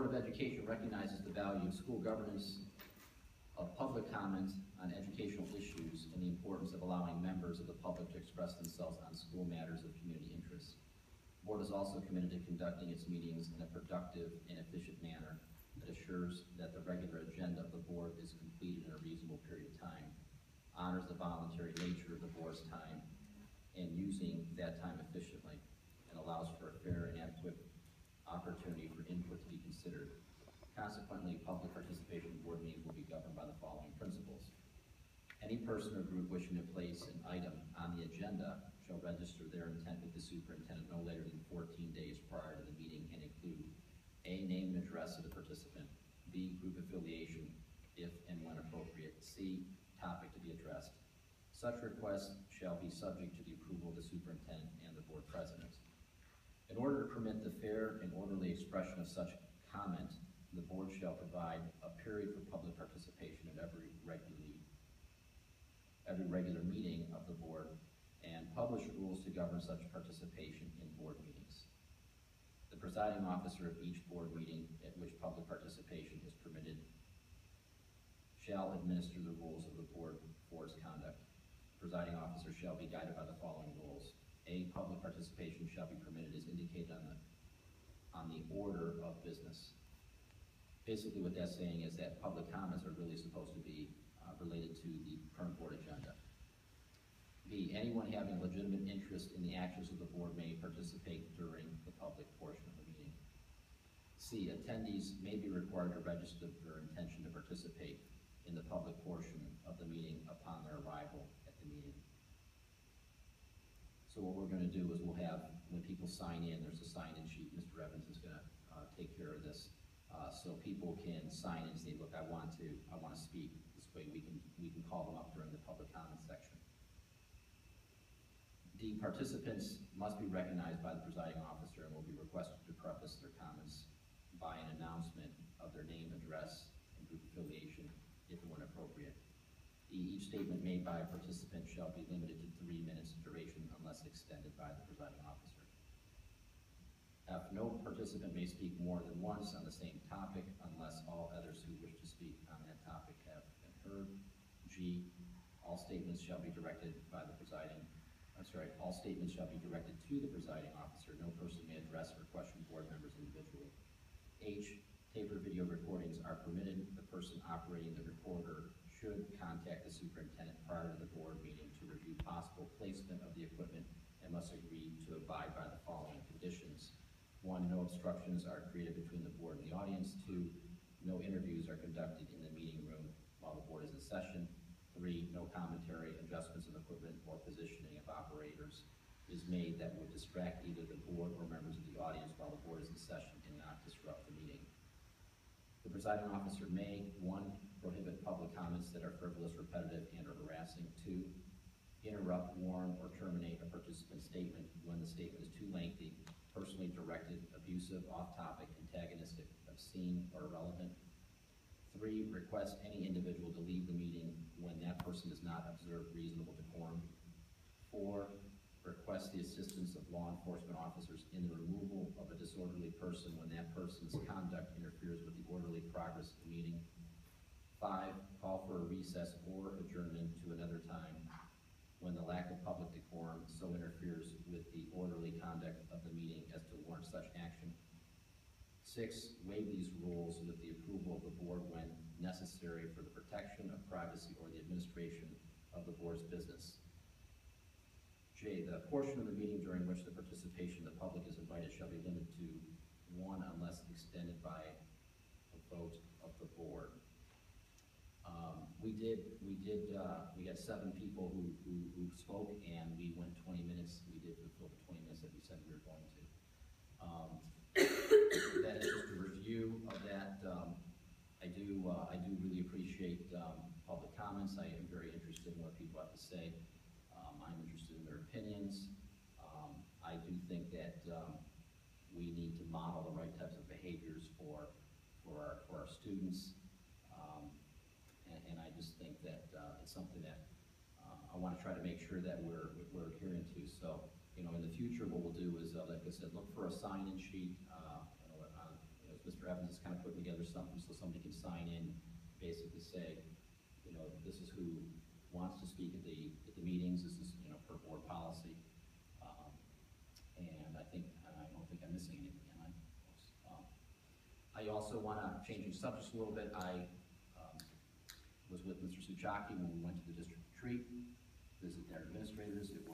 Board of Education recognizes the value of school governance, of public comment on educational issues, and the importance of allowing members of the public to express themselves on school matters of community interest. The Board is also committed to conducting its meetings in a productive and efficient manner that assures that the regular agenda of the Board is completed in a reasonable period of time, honors the voluntary nature of the Board's time, and using that time efficiently, and allows for a fair and adequate opportunity for input to be considered. Consequently, public participation in board meetings will be governed by the following principles. Any person or group wishing to place an item on the agenda shall register their intent with the superintendent no later than 14 days prior to the meeting and include A, name and address of the participant, B, group affiliation, if and when appropriate, C, topic to be addressed. Such requests shall be subject to the approval of the superintendent and the board president. In order to permit the fair and orderly expression of such comment, the board shall provide a period for public participation at every regular meeting of the board and publish rules to govern such participation in board meetings. The presiding officer of each board meeting at which public participation is permitted shall administer the rules of the board for its conduct. The presiding officer shall be guided by the following rules. A, public participation shall be permitted as indicated on the order of business. Basically what that's saying is that public comments are really supposed to be related to the current board agenda. B, anyone having legitimate interest in the actions of the board may participate during the public portion of the meeting. C, attendees may be required to register their intention to participate in the public portion of the meeting upon their arrival at the meeting. So what we're going to do is we'll have, when people sign in, there's a sign-in sheet. Mr. Evans is going to take care of this. So people can sign in and say, look, I want to speak. This way we can call them up during the public comment section. D, participants must be recognized by the presiding officer and will be requested to preface their comments by an announcement of their name, address, and group affiliation, if and when appropriate. E, each statement made by a participant shall be limited to 3 minutes in duration unless extended by the presiding officer. F, no participant may speak more than once on the same topic unless all others who wish to speak on that topic have been heard. G, all statements shall be directed to the presiding officer. No person may address or question board members individually. H, tape or video recordings are permitted. The person operating the recorder should contact the superintendent prior to the board meeting to review possible placement of the equipment and must agree to abide by the following conditions. 1, no obstructions are created between the board and the audience. 2, no interviews are conducted in the meeting room while the board is in session. 3, no commentary, adjustments of equipment, or positioning of operators is made that would distract either the board or members of the audience while the board is in session and not disrupt the meeting. The presiding officer may, 1, prohibit public comments that are frivolous, repetitive, and or harassing. 2, interrupt, warn, or terminate a participant's statement when the statement is too lengthy, personally directed, abusive, off-topic, antagonistic, obscene, or irrelevant. 3, request any individual to leave the meeting when that person does not observe reasonable decorum. 4, request the assistance of law enforcement officers in the removal of a disorderly person when that person's conduct interferes with the orderly progress of the meeting. 5, call for a recess or adjournment to another time when the lack of public decorum so interferes with the orderly conduct of the meeting as to warrant such action. 6, waive these rules with the approval of the board when necessary for the protection of privacy or the administration of the board's business. J, the portion of the meeting during which the participation of the public is invited shall be limited to 1 unless extended by a vote of the board. We had 7 people who spoke, and we went 20 minutes. We did fulfill the 20 minutes that we said we were going to. That is just a review of that. I do really appreciate public comments. I am very interested in what people have to say. I'm interested in their opinions. I do think that we need to model the right types of behaviors for our students. And I just think that it's something that I want to try to make sure that we're adhering to. So, in the future, what we'll do is, like I said, look for a sign-in sheet. As Mr. Evans is kind of putting together something so somebody can sign in, basically say, you know, this is who wants to speak at the meetings, this is, you know, per board policy. And I don't think I'm missing anything, am I? I also want to change the subject a little bit. I was with Mr. Suchaki when we went to the district retreat, visit their administrators. It